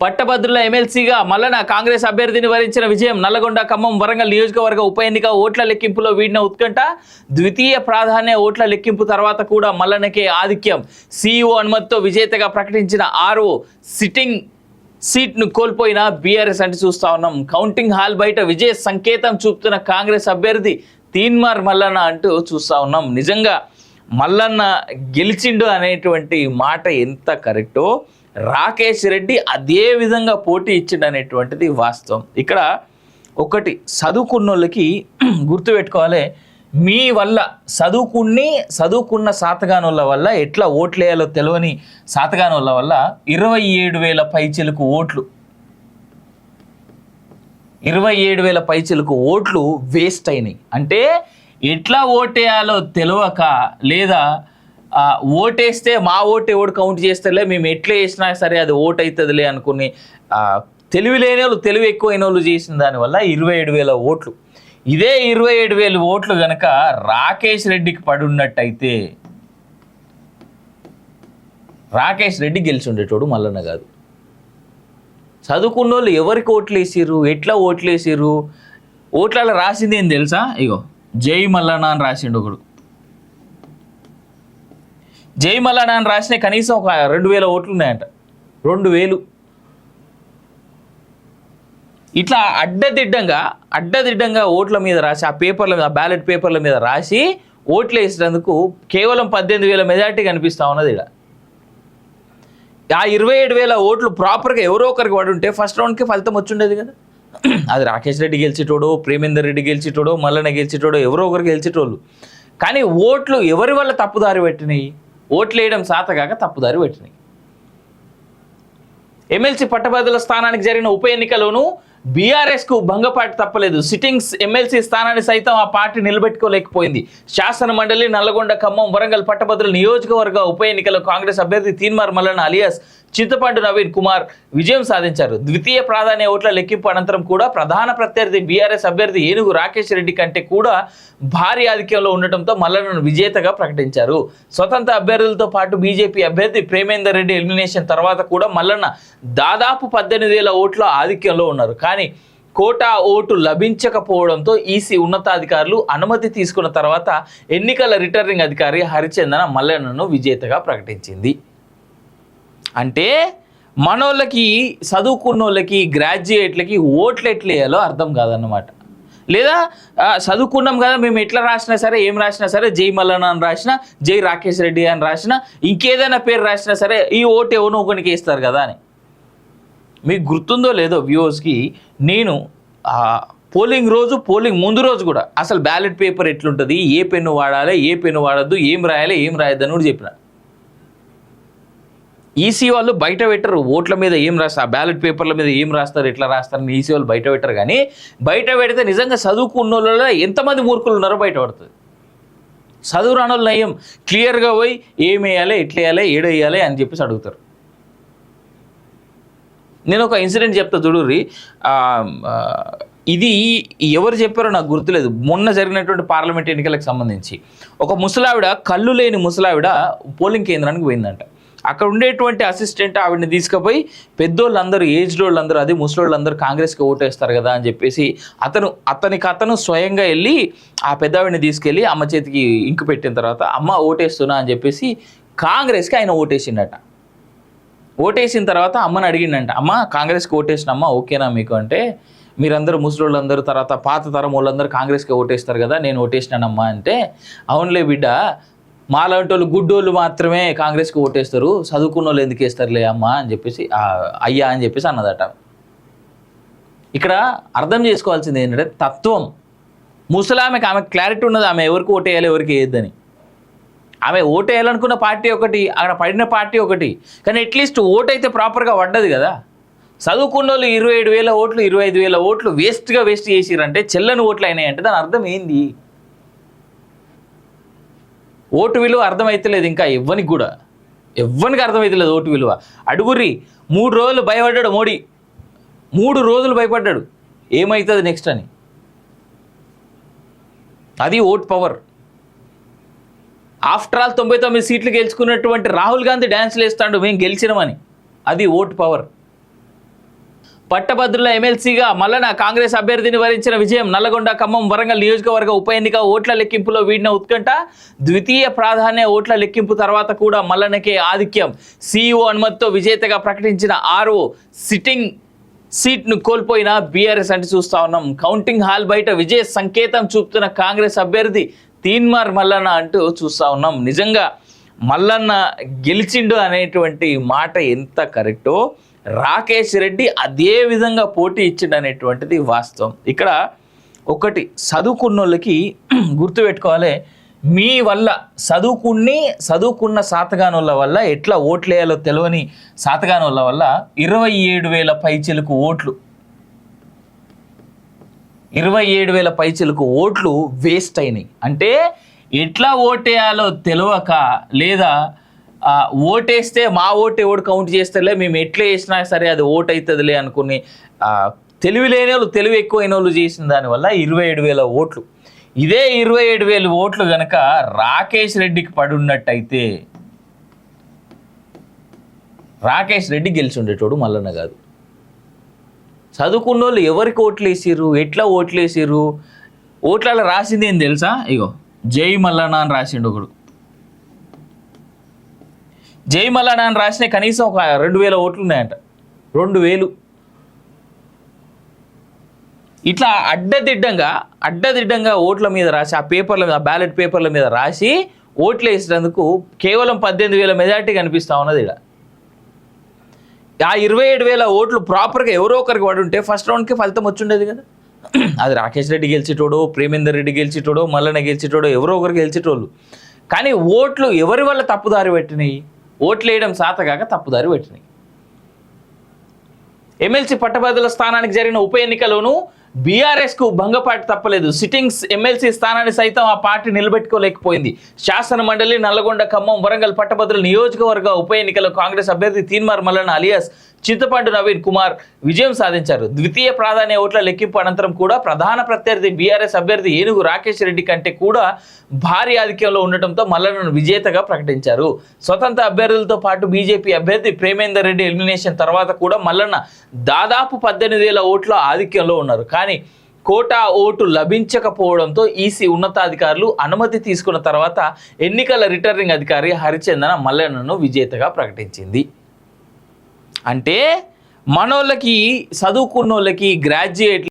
పట్టభద్రుల ఎమ్మెల్సీగా మల్లన కాంగ్రెస్ అభ్యర్థిని వరించిన విజయం. నల్లగొండ, ఖమ్మం, వరంగల్ నియోజకవర్గ ఉప ఎన్నిక ఓట్ల లెక్కింపులో వీడిన ఉత్కంఠ. ద్వితీయ ప్రాధాన్య ఓట్ల లెక్కింపు తర్వాత కూడా మల్లనకే ఆధిక్యం. సీఈఓ అనుమతితో విజేతగా ప్రకటించిన ఆర్ఓ సిట్టింగ్ సీట్ను కోల్పోయిన బీఆర్ఎస్ అంటే చూస్తా ఉన్నాం. కౌంటింగ్ హాల్ బయట విజయ సంకేతం చూపుతున్న కాంగ్రెస్ అభ్యర్థి తీన్మార్ మల్లన్న అంటూ చూస్తా ఉన్నాం. నిజంగా మల్లన్న గెలిచిండు అనేటువంటి మాట ఎంత కరెక్టో రాకేష్ రెడ్డి అదే విధంగా పోటీ ఇచ్చిండు అనేటువంటిది వాస్తవం. ఇక్కడ ఒకటి చదువుకున్నోళ్ళకి గుర్తుపెట్టుకోవాలి, మీ వల్ల చదువుకున్న సాతగానోళ్ళ వల్ల ఎట్లా ఓట్లేయాలో తెలియని సాతగానోళ్ళ వల్ల 27,000 పైచిలకు ఓట్లు 27,000 పైచిలకు ఓట్లు వేస్ట్ అయినాయి. అంటే ఎట్లా ఓటేయాలో తెలియక లేదా ఓటేస్తే మా ఓటు ఎవడు కౌంట్ చేస్తేలే మేము ఎట్లా వేసినా సరే అది ఓటు అవుతుందిలే అనుకుని తెలివి లేని వాళ్ళు తెలివి ఎక్కువైన వాళ్ళు చేసిన దానివల్ల 27,000 ఓట్లు. ఇదే 27,000 ఓట్లు కనుక రాకేష్ రెడ్డికి పడి ఉన్నట్టయితే రాకేష్ రెడ్డి గెలిచి ఉండేటోడు మల్లన్న కాదు. చదువుకున్న వాళ్ళు ఎవరికి ఓట్లు వేసిర్రు, ఎట్లా ఓట్లు వేసిర్రు, ఓట్లలో రాసింది ఏం తెలుసా? ఇగో జై మల్లన్న అని రాసిండు ఒకడు. జై మల్లన్న అని రాసిన కనీసం ఒక 2,000 ఓట్లు ఉన్నాయంట. 2,000 ఇట్లా అడ్డదిడ్డంగా ఓట్ల మీద రాసి ఆ పేపర్ల మీద బ్యాలెట్ పేపర్ల మీద రాసి ఓట్లు వేసినందుకు కేవలం 18,000 మెజార్టీ కనిపిస్తూ ఉన్నది. ఇక్కడ ఆ 27,000 ఓట్లు ప్రాపర్గా ఎవరో ఒకరికి పడి ఉంటే ఫస్ట్ రౌండ్కి ఫలితం వచ్చుండేది కదా. అది రాకేష్ రెడ్డి గెలిచేటోడో, ప్రేమేందర్ రెడ్డి గెలిచేటోడో, మల్లన్న గెలిచేటోడో, ఎవరో ఒకరు గెలిచేటోళ్ళు. కానీ ఓట్లు ఎవరి వల్ల తప్పుదారి పెట్టినాయి? ఓట్లు వేయడం సాతగాక తప్పుదారి పెట్టినాయి. ఎమ్మెల్సీ పట్టభద్రుల స్థానానికి జరిగిన ఉప ఎన్నికలోనూ బీఆర్ఎస్కు భంగపాటు తప్పలేదు. సిట్టింగ్స్ ఎమ్మెల్సీ స్థానాన్ని సైతం ఆ పార్టీ నిలబెట్టుకోలేకపోయింది. శాసన మండలి, నల్లగొండ, ఖమ్మం, వరంగల్ పట్టభద్రుల నియోజకవర్గ ఉప ఎన్నికలో కాంగ్రెస్ అభ్యర్థి తీన్మార్ మల్లన్న అలియాస్ చింతపండు నవీన్ కుమార్ విజయం సాధించారు. ద్వితీయ ప్రాధాన్య ఓట్ల లెక్కింపు అనంతరం కూడా ప్రధాన ప్రత్యర్థి బీఆర్ఎస్ అభ్యర్థి ఏనుగు రాకేష్ రెడ్డి కంటే కూడా భారీ ఆధిక్యంలో ఉండటంతో మల్లన్నను విజేతగా ప్రకటించారు. స్వతంత్ర అభ్యర్థులతో పాటు బీజేపీ అభ్యర్థి ప్రేమేందర్ రెడ్డి ఎలిమినేషన్ తర్వాత కూడా మల్లన్న దాదాపు 18,000 ఓట్ల ఆధిక్యంలో ఉన్నారు. కానీ కోటా ఓటు లభించకపోవడంతో ఈసీ ఉన్నతాధికారులు అనుమతి తీసుకున్న తర్వాత ఎన్నికల రిటర్నింగ్ అధికారి హరిచందన మల్లన్నను విజేతగా ప్రకటించింది. అంటే మనోళ్ళకి, చదువుకున్నోళ్ళకి, గ్రాడ్యుయేట్లకి ఓట్లు ఎట్లా వేయాలో అర్థం కాదన్నమాట. లేదా చదువుకున్నాం కదా మేము ఎట్లా రాసినా సరే, ఏం రాసినా సరే, జై మల్లన్న అని రాసినా, జై రాకేష్ రెడ్డి అని రాసినా, ఇంకేదైనా పేరు రాసినా సరే ఈ ఓటు ఎవనో ఒకరికి వేస్తారు కదా అని. మీకు గుర్తుందో లేదో వ్యూవర్స్కి, నేను పోలింగ్ ముందు రోజు కూడా అసలు బ్యాలెట్ పేపర్ ఎట్లుంటుంది, ఏ పెన్ను వాడాలి, ఏ పెన్ను వాడద్దు, ఏం రాయాలి, ఏం రాయద్దని కూడా చెప్పిన. ఈసీ వాళ్ళు బయట పెట్టరు ఓట్ల మీద ఏం రాస్తారు, ఆ బ్యాలెట్ పేపర్ల మీద ఏం రాస్తారు, ఎట్లా రాస్తారని ఈసీ వాళ్ళు బయట పెట్టరు. కానీ బయట పెడితే నిజంగా చదువుకున్న వాళ్ళలో ఎంతమంది మూర్ఖులు ఉన్నారో బయట పడుతుంది. చదువు రాని వాళ్ళు నయం క్లియర్గా పోయి ఏం వేయాలి, ఎట్లా వేయాలి, ఏడు వేయాలి అని చెప్పేసి అడుగుతారు. నేను ఒక ఇన్సిడెంట్ చెప్తా చూడుర్రి. ఇది ఎవరు చెప్పారో నాకు గుర్తులేదు. మొన్న జరిగినటువంటి పార్లమెంట్ ఎన్నికలకు సంబంధించి ఒక ముసలావిడ, కళ్ళు లేని ముసలావిడ పోలింగ్ కేంద్రానికి పోయిందంట. అక్కడ ఉండేటువంటి అసిస్టెంట్ ఆవిడని తీసుకుపోయి పెద్దోళ్ళందరూ, ఏజ్డ్ వాళ్ళందరూ, అదే ముసలోళ్ళందరూ కాంగ్రెస్కి ఓటేస్తారు కదా అని చెప్పేసి అతను స్వయంగా వెళ్ళి ఆ పెద్దవిడిని తీసుకెళ్ళి అమ్మ చేతికి ఇంకు పెట్టిన తర్వాత, అమ్మ ఓటేస్తున్నా అని చెప్పేసి కాంగ్రెస్కి ఆయన ఓటేసిండట. ఓటేసిన తర్వాత అమ్మని అడిగిండంట, అమ్మ కాంగ్రెస్కి ఓటేసిన అమ్మ ఓకేనా మీకు అంటే, మీరందరూ ముసలోళ్ళందరూ తర్వాత పాత తరం వాళ్ళందరూ కాంగ్రెస్కి ఓటేస్తారు కదా, నేను ఓటేసినానమ్మా అంటే, అవునులే బిడ్డ, మాలాంటి వాళ్ళు గుడ్డోళ్ళు మాత్రమే కాంగ్రెస్కి ఓటేస్తారు, చదువుకున్న వాళ్ళు ఎందుకు వేస్తారులే అమ్మ అని చెప్పేసి, అయ్యా అని చెప్పేసి అన్నదట. ఇక్కడ అర్థం చేసుకోవాల్సింది ఏంటంటే తత్వం. ముసలామెకి ఆమె క్లారిటీ ఉన్నది, ఆమె ఎవరికి ఓటేయాలి, ఎవరికి వేయద్దని. ఆమె ఓటేయాలనుకున్న పార్టీ ఒకటి, అక్కడ పడిన పార్టీ ఒకటి, కానీ అట్లీస్ట్ ఓటు అయితే ప్రాపర్గా పడ్డది కదా. చదువుకున్న వాళ్ళు 27,000 ఓట్లు, 25,000 ఓట్లు వేస్ట్ చేసిరంటే, చెల్లని ఓట్లు అయినాయంటే దాని అర్థం ఏంది? ఓటు విలువ అర్థమవుతలేదు ఇంకా ఎవ్వనికి అర్థమవుతలేదు ఓటు విలువ. అడుగుర్రి, 3 రోజులు భయపడ్డాడు మోడీ, 3 రోజులు భయపడ్డాడు ఏమవుతుంది నెక్స్ట్ అని. అది ఓట్ పవర్. ఆఫ్టర్ ఆల్ 99 సీట్లు గెలుచుకున్నటువంటి రాహుల్ గాంధీ డ్యాన్స్లు వేస్తాడు మేము గెలిచినామని. అది ఓట్ పవర్. పట్టభద్రుల ఎమ్మెల్సీగా మల్లన కాంగ్రెస్ అభ్యర్థిని వరించిన విజయం. నల్లగొండ ఖమ్మం వరంగల్ నియోజకవర్గ ఉప ఎన్నిక ఓట్ల లెక్కింపులో వీడిన ఉత్కంఠ. ద్వితీయ ప్రాధాన్య ఓట్ల లెక్కింపు తర్వాత కూడా మల్లనకే ఆధిక్యం. సీఈఓ అనుమతితో విజేతగా ప్రకటించిన ఆర్ఓ సిట్టింగ్ సీట్ను కోల్పోయిన బీఆర్ఎస్ అంటే చూస్తా ఉన్నాం. కౌంటింగ్ హాల్ బయట విజయ సంకేతం చూపుతున్న కాంగ్రెస్ అభ్యర్థి తీన్మార్ మల్లన్న అంటూ చూస్తా ఉన్నాం. నిజంగా మల్లన్న గెలిచిండు అనేటువంటి మాట ఎంత కరెక్టో రాకేష్ రెడ్డి అదే విధంగా పోటీ ఇచ్చిండు అనేటువంటిది వాస్తవం. ఇక్కడ ఒకటి చదువుకున్న వాళ్ళకి గుర్తుపెట్టుకోవాలి, మీ వల్ల చదువుకున్న సాతగానోళ్ళ వల్ల ఎట్లా ఓట్లేయాలో తెలియని సాతగానోళ్ళ వల్ల 27,000 పైచిలకు ఓట్లు 27,000 పైచిలకు ఓట్లు వేస్ట్ అయినాయి. అంటే ఎట్లా ఓటేయాలో తెలియక లేదా ఓటేస్తే మా ఓటు ఎవడు కౌంట్ చేస్తేలే మేము ఎట్లా వేసినా సరే అది ఓటు అవుతుందిలే అనుకుని తెలివి లేని వాళ్ళు తెలివి ఎక్కువైన వాళ్ళు చేసిన దానివల్ల 27,000 ఓట్లు. ఇదే 27,000 ఓట్లు కనుక రాకేష్ రెడ్డికి పడున్నట్టయితే రాకేష్ రెడ్డి గెలిచి ఉండేటోడు మల్లన్న కాదు. చదువుకున్న వాళ్ళు ఎవరికి ఓట్లు వేసిర్రు, ఎట్లా ఓట్లు వేసిర్రు, ఓట్లలో రాసింది ఏం తెలుసా? ఇగో జై మల్లన్న అని రాసిండు ఒకడు. జై మల్లన్న అని రాసిన కనీసం ఒక 2,000 ఓట్లు ఉన్నాయంట. 2,000 ఇట్లా అడ్డదిడ్డంగా ఓట్ల మీద రాసి ఆ పేపర్ల మీద బ్యాలెట్ పేపర్ల మీద రాసి ఓట్లు వేసినందుకు కేవలం 18,000 మెజార్టీ కనిపిస్తూ ఉన్నది. ఇక్కడ ఆ 27,000 ఓట్లు ప్రాపర్గా ఎవరో ఒకరికి పడి ఉంటే ఫస్ట్ రౌండ్కి ఫలితం వచ్చిండేది కదా. అది రాకేష్ రెడ్డి గెలిచేటోడో, ప్రేమేందర్ రెడ్డి గెలిచేటోడో, మల్లన్న గెలిచేటోడో, ఎవరో ఒకరు గెలిచేటోళ్ళు. కానీ ఓట్లు ఎవరి వల్ల తప్పుదారి పెట్టినాయి? ఓట్లు వేయడం సాతగాక తప్పుదారి పెట్టినాయి. ఎమ్మెల్సీ పట్టభద్రుల స్థానానికి జరిగిన ఉప ఎన్నికలోనూ బీఆర్ఎస్కు భంగపాటు తప్పలేదు. సిట్టింగ్స్ ఎమ్మెల్సీ స్థానాన్ని సైతం ఆ పార్టీ నిలబెట్టుకోలేకపోయింది. శాసన మండలి నల్లగొండ ఖమ్మం వరంగల్ పట్టభద్రుల నియోజకవర్గ ఉప ఎన్నికలో కాంగ్రెస్ అభ్యర్థి తీన్మార్ మల్లన్న అలియాస్ చింతపండు నవీన్ కుమార్ విజయం సాధించారు. ద్వితీయ ప్రాధాన్య ఓట్ల లెక్కింపు అనంతరం కూడా ప్రధాన ప్రత్యర్థి బీఆర్ఎస్ అభ్యర్థి ఏనుగు రాకేష్ రెడ్డి కంటే కూడా భారీ ఆధిక్యంలో ఉండటంతో మల్లన్నను విజేతగా ప్రకటించారు. స్వతంత్ర అభ్యర్థులతో పాటు బీజేపీ అభ్యర్థి ప్రేమేందర్ రెడ్డి ఎలిమినేషన్ తర్వాత కూడా మల్లన్న దాదాపు 18,000 ఓట్ల ఆధిక్యంలో ఉన్నారు. కానీ కోటా ఓటు లభించకపోవడంతో ఈసీ ఉన్నతాధికారులు అనుమతి తీసుకున్న తర్వాత ఎన్నికల రిటర్నింగ్ అధికారి హరిచందన మల్లన్నను విజేతగా ప్రకటించింది. అంటే మనోళ్ళకి చదువుకున్నోళ్ళకి గ్రాడ్యుయేట్